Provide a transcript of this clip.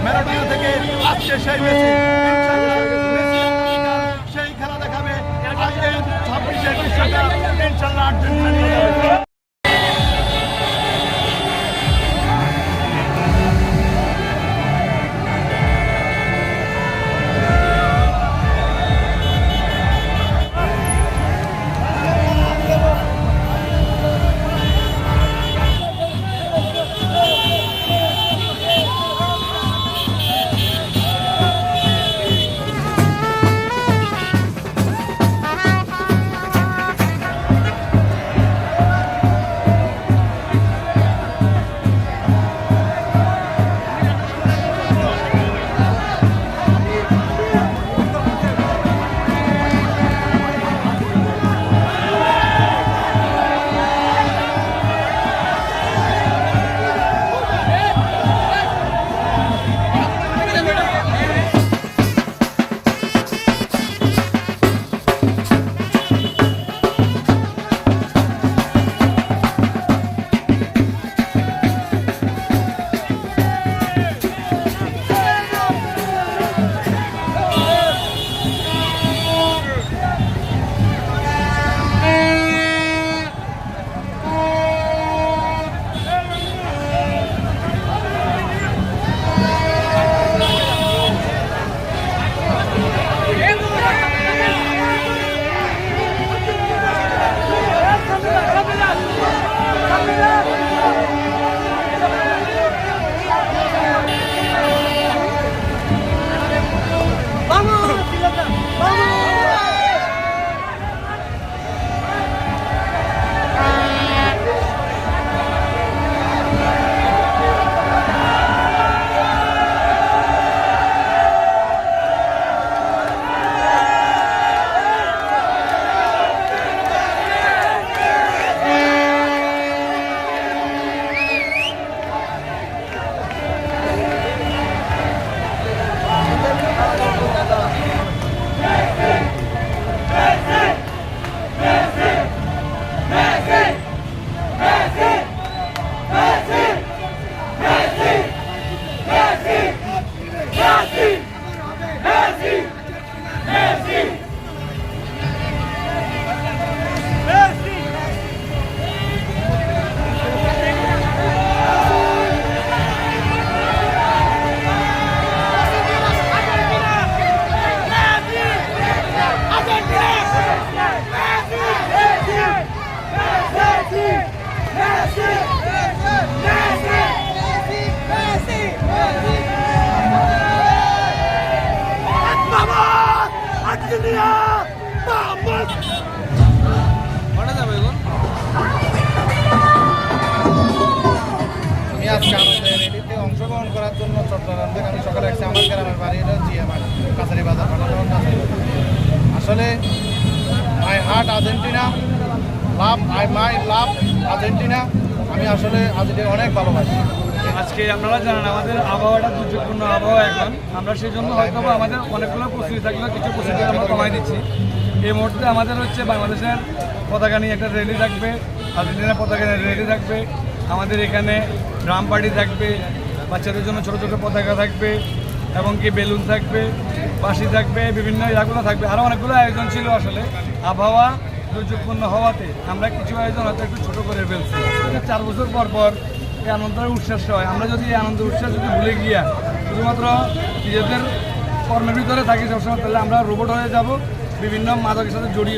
Maradona থেকে আজকে সেই মেসি সেই খেলা দেখাবে আজকে 26 বিশ্বকাপ ইনশাআল্লাহ আর্জেন্টিনা নিয়ে যাবে। অংশগ্রহণ করার জন্য চট্টগ্রাম থেকে আমি সকালে আসছি। আমার গ্রামের বাড়ি এটা আমার কাছারি বাজার আসলে my heart Argentina, my love Argentina. আমি আসলে আজকে অনেক ভালোবাসি। আজকে আপনারা জানেন আমাদের আবহাওয়াটা দুর্যোগপূর্ণ আবহাওয়া এখন, আমরা সেই জন্য হয়তো আমাদের অনেকগুলো প্রস্তুতি থাকলেও কিছু প্রস্তুতি আমরা কমাই দিচ্ছি। এই মুহূর্তে আমাদের হচ্ছে বাংলাদেশের পতাকা নিয়ে একটা র্যালি থাকবে, আর্জেন্টিনার পতাকা নিয়ে র্যালি থাকবে, আমাদের এখানে ড্রাম পার্টি থাকবে, বাচ্চাদের জন্য ছোটো ছোটো পতাকা থাকবে এবং কি বেলুন থাকবে, বাঁশি থাকবে, বিভিন্ন ইয়াগুলো থাকবে। আরও অনেকগুলো আয়োজন ছিল। আসলে আবহাওয়া দুর্যোগপূর্ণ হওয়াতে আমরা কিছু আয়োজন হয়তো একটু ছোটো করে ফেলছি। 4 বছর পর পর এই আনন্দের উচ্ছ্বাস হয়। আমরা যদি এই আনন্দ উচ্ছ্বাস যদি ভুলে গিয়া শুধুমাত্র নিজেদের কর্মের ভিতরে থাকি সবসময়, তাহলে আমরা রোবট হয়ে যাব, বিভিন্ন মাদকের সাথে জড়িয়ে